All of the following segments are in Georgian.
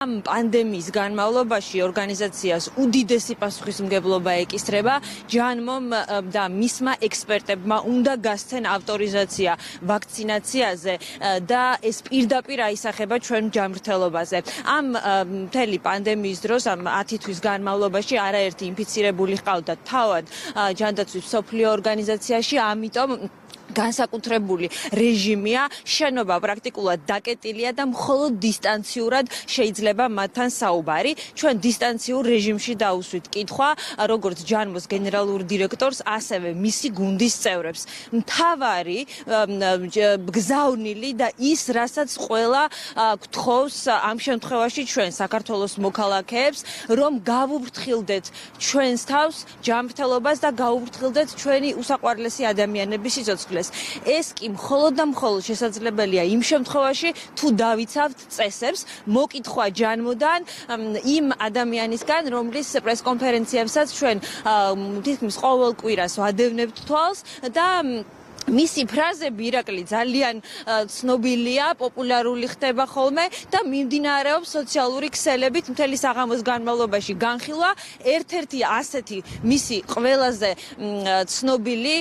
ამ პანდემიის განმავლობაში ორგანიზაციას უდიდესი პასუხისმგებლობა ეკისრება. ჯანმომ და მისმა ექსპერტებმა უნდა გასცენ ავტორიზაცია ვაქცინაციაზე და ეს პირდაპირ აისახება ჩვენ ჯანმრთელობაზე. ამ მთელი პანდემიის დროს, ამ 10 თვის განმავლობაში არაერთი ინფიცირებული ჰყავდა თავად ჯანდაცვის მსოფლიო ორგანიზაციაში, ამიტომ განსაკუთრებული რეჟიმია, შენობა პრაქტიკულად დაკეტილია და მხოლოდ დისტანციურად შეიძლება მათთან საუბარი. ჩვენ დისტანციურ რეჟიმში დავუსვით კითხვა, როგორც ჯანმოს გენერალურ დირექტორს, ასევე მისი გუნდის წევრებს. მთავარი გზავნილი და ის, რასაც ყველა გთხოვს ამ შემთხვევაში ჩვენ საქართველოს მოქალაქეებს, რომ გავუფრთხილდეთ ჩვენს თავს, ჯანმრთელობას და გავუფრთხილდეთ ჩვენი უსაყვარლესი ადამიანების სიცოცხლეს. ეს კი მხოლოდ და მხოლოდ შესაძლებელია იმ შემთხვევაში, თუ დავიცავთ წესებს, მოკითხვა ჯანმოდან იმ ადამიანისგან, რომლის პრესკონფერენციებსაც ჩვენ თითქმის ყოველ კვირას ვადევნებთ თვალს და მისი ფრაზები ირაკლი ძალიან ცნობილია, პოპულარული ხდება ხოლმე და მიმდინარეობს სოციალური ქსელებით მთელი საღამოს განმავლობაში განხილვა. ერთ-ერთი ასეთი მისი ყველაზე ცნობილი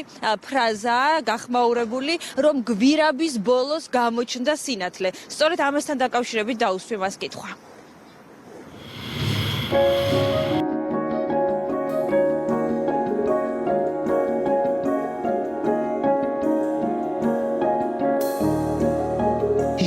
ფრაზაა გახმაურებული, რომ გვირაბის ბოლოს გამოჩნდა სინათლე. სწორედ ამასთან დაკავშირებით დაუსვი მას კითხვა.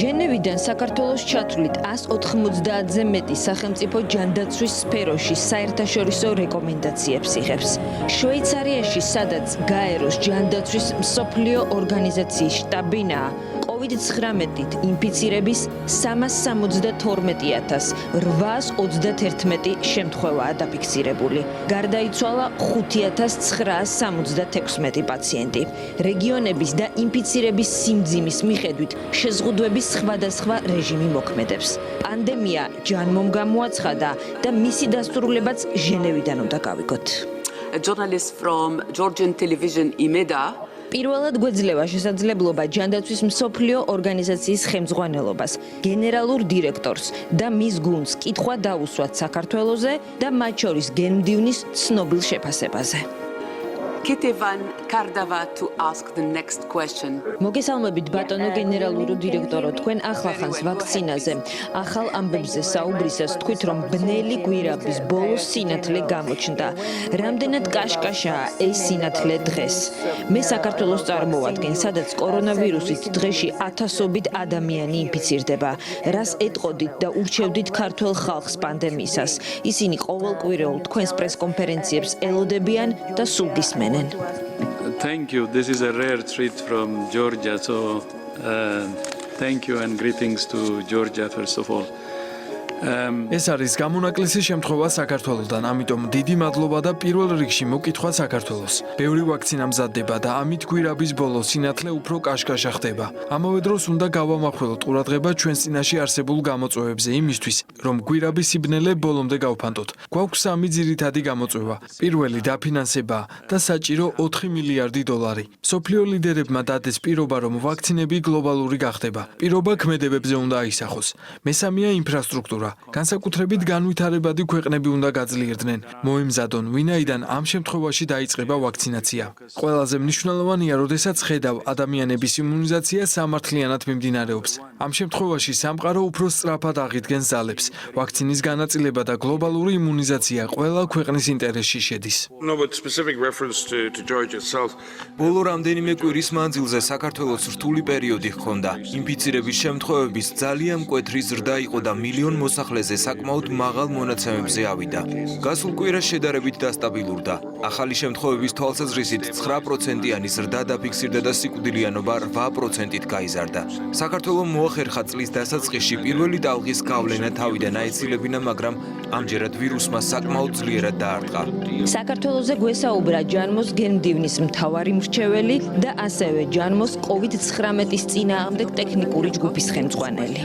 ჟენევიდან საქართველოს ჩათვლით 190-ზე მეტი სახელმწიფო ჯანდაცვის სფეროში საერთაშორისო რეკომენდაციებს იღებს. შვეიცარიაში, სადაც გაეროს ჯანდაცვის მსოფლიო ორგანიზაციის შტაბინაა, COVID-19-ით ინფიცირების 372,831 შემთხვევაა დაფიქსირებული. გარდაიცვალა 5,976 პაციენტი. რეგიონების და ინფიცირების სიმძიმის მიხედვით შეზღუდვების სხვადასხვა რეჟიმი მოქმედებს. პანდემია ჯანმომ გამოაცხადა და მისი დასრულებაც ჟენევიდან უნდა გავიგოთ. A journalist from Georgian television IMEDA პირველად გვეძლევა შესაძლებლობა ჯანდაცვის მსოფლიო ორგანიზაციის ხელმძღვანელობას, გენერალურ დირექტორს და მის გუნდს კითხვა დაუსვათ საქართველოზე და მათ შორის გენმდივნის ცნობილ შეფასებაზე. Kitevan Kardava to ask the next question. მოგესალმებით ბატონო გენერალურო დირექტორო, თქვენ ახლახანს ვაქცინაზე. ახალ ამბებზე საუბრისას თქვით, რომ ბნელი გვირაბის ბოლოს სინათლე გამოჩნდა. რამდენად კაშკაშაა ეს სინათლე დღეს? მე საქართველოს წარმოვადგენ, სადაც კორონავირუსით დღეში ათასობით ადამიანი ინფიცირდება. რას ეტყოდით და ურჩევდით ქართველ ხალხს პანდემიისას? ისინი ყოველკვირეულ თქვენს პრესკონფერენციებს ელოდებიან და სულ გისმენენ. Thank you. This is a rare treat from Georgia, so thank you and greetings to Georgia first of all. ეს არის გამონაკლისი შემთხვევა საქართველოსთან, ამიტომ დიდი მადლობა და პირველ რიგში მოკითხვა საქართველოს. ბევრი ვაქცინა მზადდება და ამით გვირაბის ბოლოს სინათლე უფრო კაშკაშა ხდება. ამავე დროს უნდა გავამახვილოთ ყურადღება ჩვენს წინაშე არსებულ გამოწვევებზე იმისთვის, რომ გვირაბის სიბნელე ბოლომდე გავფანტოთ. გვაქვს 3 ძირითადი გამოწვევა. პირველი დაფინანსება და საჭირო 4 მილიარდი დოლარი. მსოფლიო ლიდერებმა დადეს პირობა, რომ ვაქცინები გლობალური გახდება. პირობა ქმედებებზე უნდა აისახოს. მესამეა ინფრასტრუქტურა. განსაკუთრებით განვითარებადი ქვეყნები უნდა გაძლიერდნენ, მოემზადონ, ვინაიდან ამ შემთხვევაში დაიწყება ვაქცინაცია. ყველაზე მნიშვნელოვანია, როდესაც ხედავ ადამიანების იმუნიზაცია სამართლიანად მიმდინარეობს. ამ შემთხვევაში სამყარო უფრო სწრაფად აღიდგენს ძალებს. ვაქცინის განაწილება და გლობალური იმუნიზაცია ყველა ქვეყნის ინტერესში შედის. ბოლო რამდენიმე კვირის მანძილზე საქართველოს რთული პერიოდი ჰქონდა. ინფიცირების შემთხვევების ძალიან მკვეთრი ზრდა იყო და მილიონ მოსახლეზე საკმაოდ მაღალ მონაცემებზე ავიდა. გასულ კვირას შედარებით დასტაბილურდა. ახალი შემთხვევების თვალსაზრისით 9%-იანი ზრდა დაფიქსირდა და სიკვდილიანობა 8%-ით გაიზარდა. საქართველომ მოახერხა წლის დასაწყისში პირველი ტალღის გავლენა თავიდან აეცილებინა, მაგრამ ამჯერად ვირუსმა საკმაოდ ძლიერად დაარტყა. საქართველოზე გვესაუბრა ჯანმოს გენმდივნის მთავარი მრჩეველი და ასევე ჯანმოს COVID-19-ის წინააღმდეგ ტექნიკური ჯგუფის ხელმძღვანელი.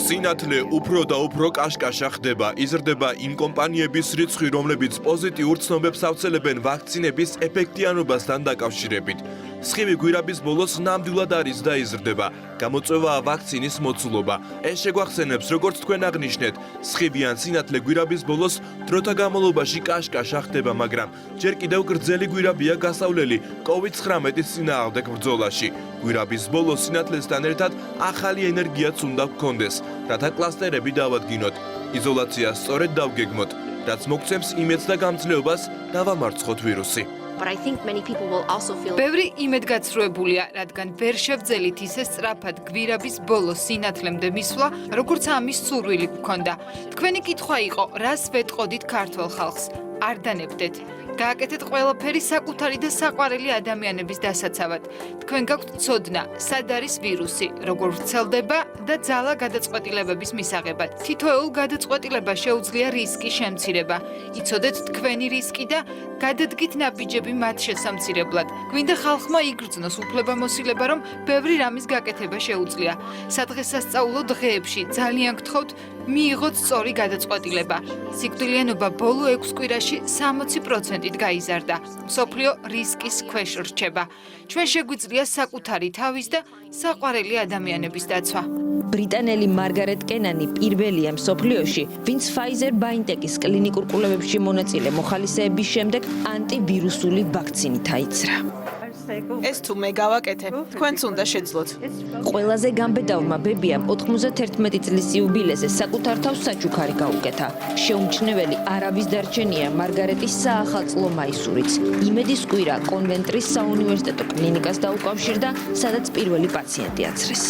სინათლე უფრო და უფრო კაშკაშა ხდება, იზრდება იმ კომპანიების რიცხვი, რომლებიც პოზიტიურ ცნობებს ავრცელებენ ვაქცინების ეფექტიანობასთან დაკავშირებით. სხივი გვირაბის ბოლოს ნამდვილად არის და იზრდება. გამოწვევაა ვაქცინის მოცულობა. ეს შეგვახსენებს, როგორც თქვენ აღნიშნეთ, სხივიან სინათლე გვირაბის ბოლოს დროთა განმავლობაში კაშკაშა ხდება, მაგრამ ჯერ კიდევ გრძელი გვირაბია გასავლელი COVID-19-ის წინააღმდეგ ბრძოლაში. გვირაბის ბოლოს სინათლესთან ერთად ახალი ენერგიაც უნდა გქონდეს, რათა კლასტერები დავადგინოთ, იზოლაცია სწორედ დავგეგმოთ, რაც მოგცემს იმედს და გამძლეობას დავამარცხოთ ვირუსი. But I think many people will also feel ბევრი იმედგაცრუებულია, რადგან ვერ შევძელით ისე სწრაფად გვირაბის ბოლოს სინათლემდე მისვლა, როგორც ამის სურვილი გქონდა. თქვენი კითხვა იყო, რას ვეტყოდით ქართველ ხალხს? არ დანებდეთ. გააკეთეთ ყველაფერი საკუთარი და საყვარელი ადამიანების დასაცავად. თქვენ გაქვთ ცოდნა, სად არის ვირუსი, როგორ ვრცელდება და ძალა გადაწყვეტილებების მისაღებად. თითოეულ გადაწყვეტილებას შეუძლია რისკის შემცირება. იცოდეთ თქვენი რისკი და გადადგით ნაბიჯები მათ შესამცირებლად. გვინდა ხალხმა იგრძნოს უფლებამოსილება, რომ ბევრი რამის გაკეთება შეუძლია. სადღესასწაულო დღეებში ძალიან გთხოვთ, მიიღოთ სწორი გადაწყვეტილება. სიკვდილიანობა ბოლო 6 კვირაში 60%-ით გაიზარდა. მსოფლიო რისკის ქვეშ რჩება. ჩვენ შეგვიძლია საკუთარი თავის და საყვარელი ადამიანების დაცვა. ბრიტანელი მარგარეტ კენანი პირველია მსოფლიოში, ვინც Pfizer-BioNTech-ის კლინიკურ კვლევებში მონაწილე მოხალისეების შემდეგ ანტივირუსული ვაქცინით აიცრა. ეს თუ მე გავაკეთებ, თქვენც უნდა შეძლოთ. ყველაზე გამბედავმა ბებიამ 91 წლის იუბილეზე საკუთარ თავს საჩუქარი გაუკეთა. შეუმჩნეველი არავის დარჩენია მარგარეტის საახალწლო მაისურიც. იმედის კვირა კონვენტრის საუნივერსიტეტო კლინიკას დაუკავშირდა, სადაც პირველი პაციენტი აცრეს.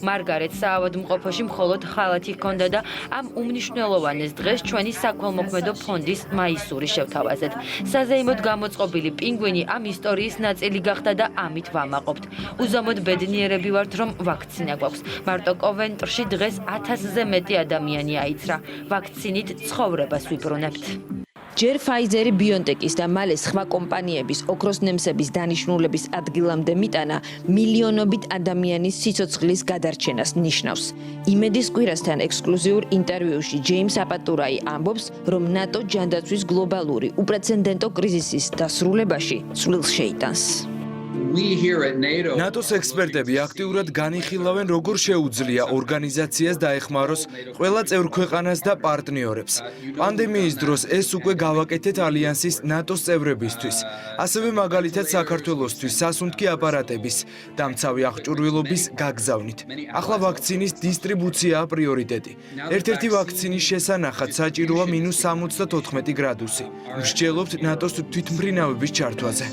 მარგარეტ საავადმყოფოში მხოლოდ ხალათი ჰქონდა და ამ უმნიშვნელოვანეს დღეს ჩვენი საქველმოქმედო ფონდის მაისური შევთავაზეთ. საზეიმოდ გამოწყობილი პინგვინი ამ ისტორიის ნაწილი გახდა და ამით ვამაყობთ. უზომოდ ბედნიერები ვართ, რომ ვაქცინა გვაქვს. მარტო კონვენტრში დღეს 1000-ზე მეტი ადამიანი აიცრა. ვაქცინით ცხოვრებას ვიბრუნებთ. ჯერ Pfizer-ი, BioNTech-ის და მალე სხვა კომპანიების ოქროს ნემსების დანიშნულების ადგილამდე მიტანა მილიონობით ადამიანის სიცოცხლის გადარჩენას ნიშნავს. იმედის კვირასთან ექსკლუზიურ ინტერვიუში ჯეიმს აპატურაი ამბობს, რომ ნატო ჯანდაცვის გლობალური უპრეცედენტო კრიზისის დასრულებაში ცვლილს შეიტანს. ნატოს ექსპერტები აქტიურად განიხილავენ, როგორ შეუძლია ორგანიზაციას დაეხმაროს ყველა წევრ ქვეყანას და პარტნიორებს. პანდემიის დროს ეს უკვე გავაკეთეთ ალიანსის ნატოს წევრებისთვის, ასევე მაგალითად საქართველოსთვის სასუნთქი აპარატების დამცავი აღჭურვილობის გაგზავნით. ახლა ვაქცინის დისტრიბუციაა პრიორიტეტი. ერთ-ერთი ვაქცინის შესანახად საჭიროა -74 გრადუსი. მსჯელობთ ნატოს თვითმფრინავების ჩართვაზე.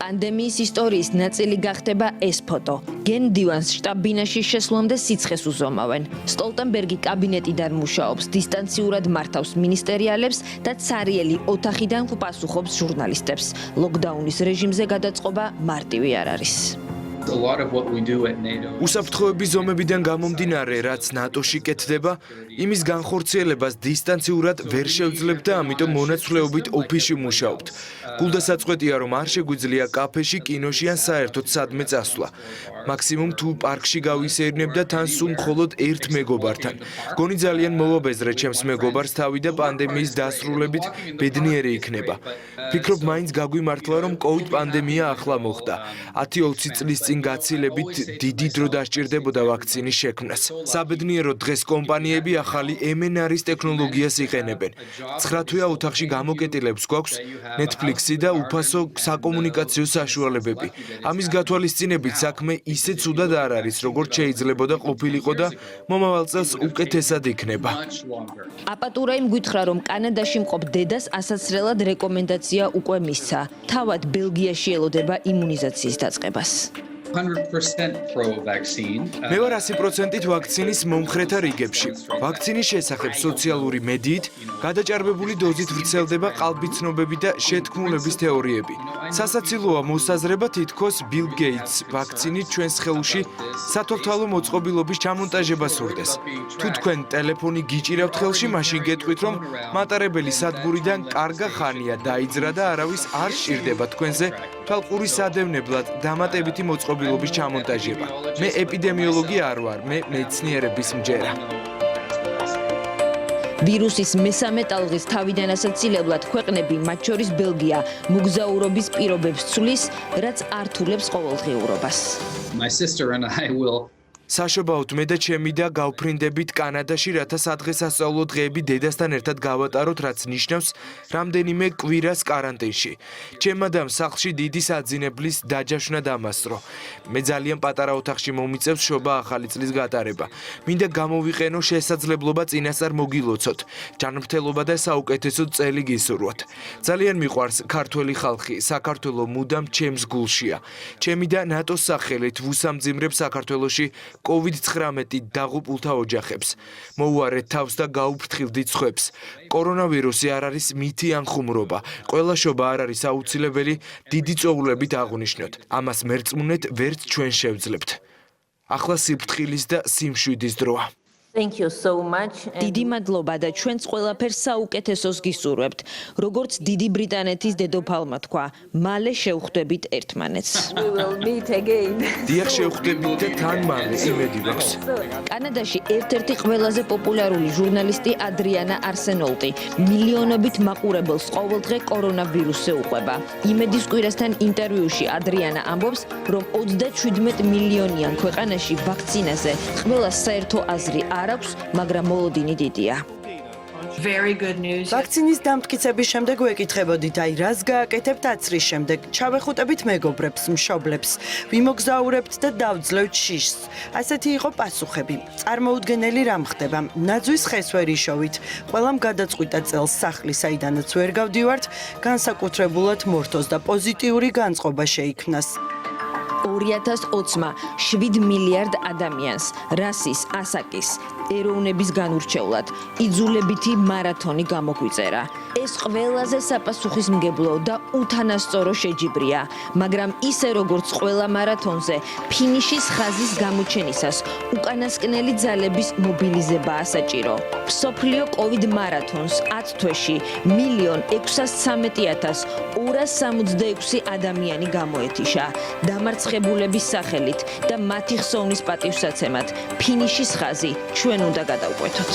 პანდემიის ისტორიის ნაწილი გახდება ეს ფოტო. გენ დივანს შტაბ-ბინაში შესვლამდე სიცხეს უზომავენ. სტოლტენბერგი კაბინეტიდან მუშაობს, დისტანციურად მართავს მინისტერიალებს და ცარიელი ოთახიდან პასუხობს ჟურნალისტებს. ლოკდაუნის რეჟიმზე გადაწყობა მარტივი არ არის. უსაფრთხოების ზომებიდან გამომდინარე, რაც ნატოში კეთდება, იმის განხორციელებას დისტანციურად ვერ შევძლებთ და ამიტომ მონაცვლეობით ოფისში მუშაობთ. გულდასაწყვეტია, რომ არ შეგვიძლია კაფეში, კინოში ან საერთოდ სადმე წასვლა. მაქსიმუმ თუ პარკში გავისეირნებ და თან სულ მხოლოდ ერთ მეგობართან. გონი ძალიან მოვაბეზრე ჩემს მეგობარს თავი და პანდემიის დასრულებით ბედნიერი იქნება. ფიქრობ, მაინც გაგვიმართლა, რომ COVID პანდემია ახლა მოხდა. 10-20 წლის წინ გაცილებით დიდი დრო დასჭირდებოდა ვაქცინის შექმნას. საბედნიეროდ დღეს კომპანიები ახალი mRNA-ის ტექნოლოგიას იყენებენ. 9 თვეა ოთახში გამოკეტილებს გვაქვს Netflix-ი და უფასო საკომუნიკაციო საშუალებები. ამის გათვალისწინებით საქმე ისე ცუდად არ არის, როგორც შეიძლებოდა ყოფილიყო და მომავალ წელს უკეთესად იქნება. აპატურაიმ გითხრა, რომ კანადაში მყოფ დედას ასაცრელად რეკომენდაცია უკვე მისცა. თავად ბელგიაში ელოდება იმუნიზაციის დაწყებას. მე ვარ 100%-ით ვაქცინის მომხრეთა რიგებში. ვაქცინის შესახებ სოციალური მედიით გადაჭარბებული დოზით ვრცელდება ყალბიცნობები და შეთქმულების თეორიები. სასაცილოა მოსაზრება თითქოს ბილ გეიტს ვაქცინით ჩვენს ხელში სათვალთვალო მოწყობილობის ჩამონტაჟება სურდეს. თუ თქვენ ტელეფონი გიჭირავთ ხელში, მაშინ გეტყვით, რომ მატარებელი სადგურიდან კარგა ხანია დაიძრა და არავის არ სჭირდება თქვენზე თვალყური სადევნებლად დამატებითი მოწყობილობის ჩამონტაჟება. მე ეპიდემიოლოგი არ ვარ, მე მეცნიერების მჯერა. ვირუსის მესამე ტალღის თავიდან ასაცილებლად ქვეყნები, მათ შორის ბელგია, მოგზაურობის პირობებს ცვლის, რაც ართულებს ყოველდღიურობას. My sister and I will საშობაოდ მე და ჩემი და გავფრინდებით კანადაში, რათა სადღესასწაულო დღეები დედასთან ერთად გავატაროთ, რაც ნიშნავს რამდენიმე კვირას კარანტინში. ჩემმა და სახლში დიდი საძინებლის დაჯაშვნა დამასწრო. მე ძალიან პატარა ოთახში მომიწევს შობა ახალი წლის გატარება. მინდა გამოვიყენო შესაძლებლობა წინასწარ მოგილოცოთ. ჯანმრთელობა და საუკეთესო წელი გისურვოთ. ძალიან მიყვარს ქართველი ხალხი, საქართველო მუდამ ჩემს გულშია. ჩემი და ნატოს სახელით ვუსამძიმრებ საქართველოში COVID-19 დაღუპულთა ოჯახებს. მოუარეთ თავს და გაუფრთხილდით სხვებს. კორონავირუსი არ არის მითი ან ხუმრობა. ყველა შობა არ არის აუცილებელი დიდი წოვლებით აღვნიშნოთ. ამას მერწმუნეთ ვერც ჩვენ შევძლებთ. ახლა სიფრთხილის და სიმშვიდის დროა. Thank you so much. დიდი მადლობა და ჩვენც ყველაფერს საუკეთესოს გისურვებთ. როგორც დიდი ბრიტანეთის დედოფალმა თქვა, მალე შევხვდებით ერთმანეთს. We will meet again. დიახ, შევხვდებით და თან მალე იმედი მაქვს. კანადაში ერთ-ერთი ყველაზე პოპულარული ჟურნალისტი ადრიანა არსენოლტი მილიონობით მაყურებელს ყოველდღე კორონავირუსზე უყვება. იმედის კვირასთან ინტერვიუში ადრიანა ამბობს, რომ 37 მილიონიან ქვეყანაში ვაქცინაზე ყველა საერთო აზრი არ აქვს, მაგრამ მოლოდინი დიდია. Very good news. ვაქცინის დამტკიცების შემდეგ ვეკითხებოდით, აი რას გააკეთებთ აცრის შემდეგ? ჩავეხუტებით მეგობრებს, მშობლებს, ვიმოგზაურებთ და დავძლევთ შიშს. ასეთი იყო პასუხები. წარმოუდგენელი რამ ხდება. ნაძვის ხეს ვერ იშოვით. ყველამ გადაწყვიტა წელს სახლის საიდანაც ვერ გავდივართ, განსაკუთრებულად მორთოს და პოზიტიური განწყობა შეიქმნას. 2020-მა 7 მილიარდ ადამიანს რასის, ასაკის, ეროვნების განურჩევლად იძულებითი მარათონი გამოგვიწერა. ეს ყველაზე საპასუხისმგებლო და უთანასწორო შეჯიბრია, მაგრამ ისე როგორც ყველა მარათონზე, ფინიშის ხაზის გამოჩენისას უკანასკნელი ძალების მობილიზებაა საჭირო. მსოფლიო COVID მარათონს 10 თვეში 1,613,266 ადამიანი გამოეთიშა. დამარცხებულების სახელით და მათი ხსოვნის პატივსაცემად ფინიშის ხაზი ჩვენ უნდა გადავკვეთოთ.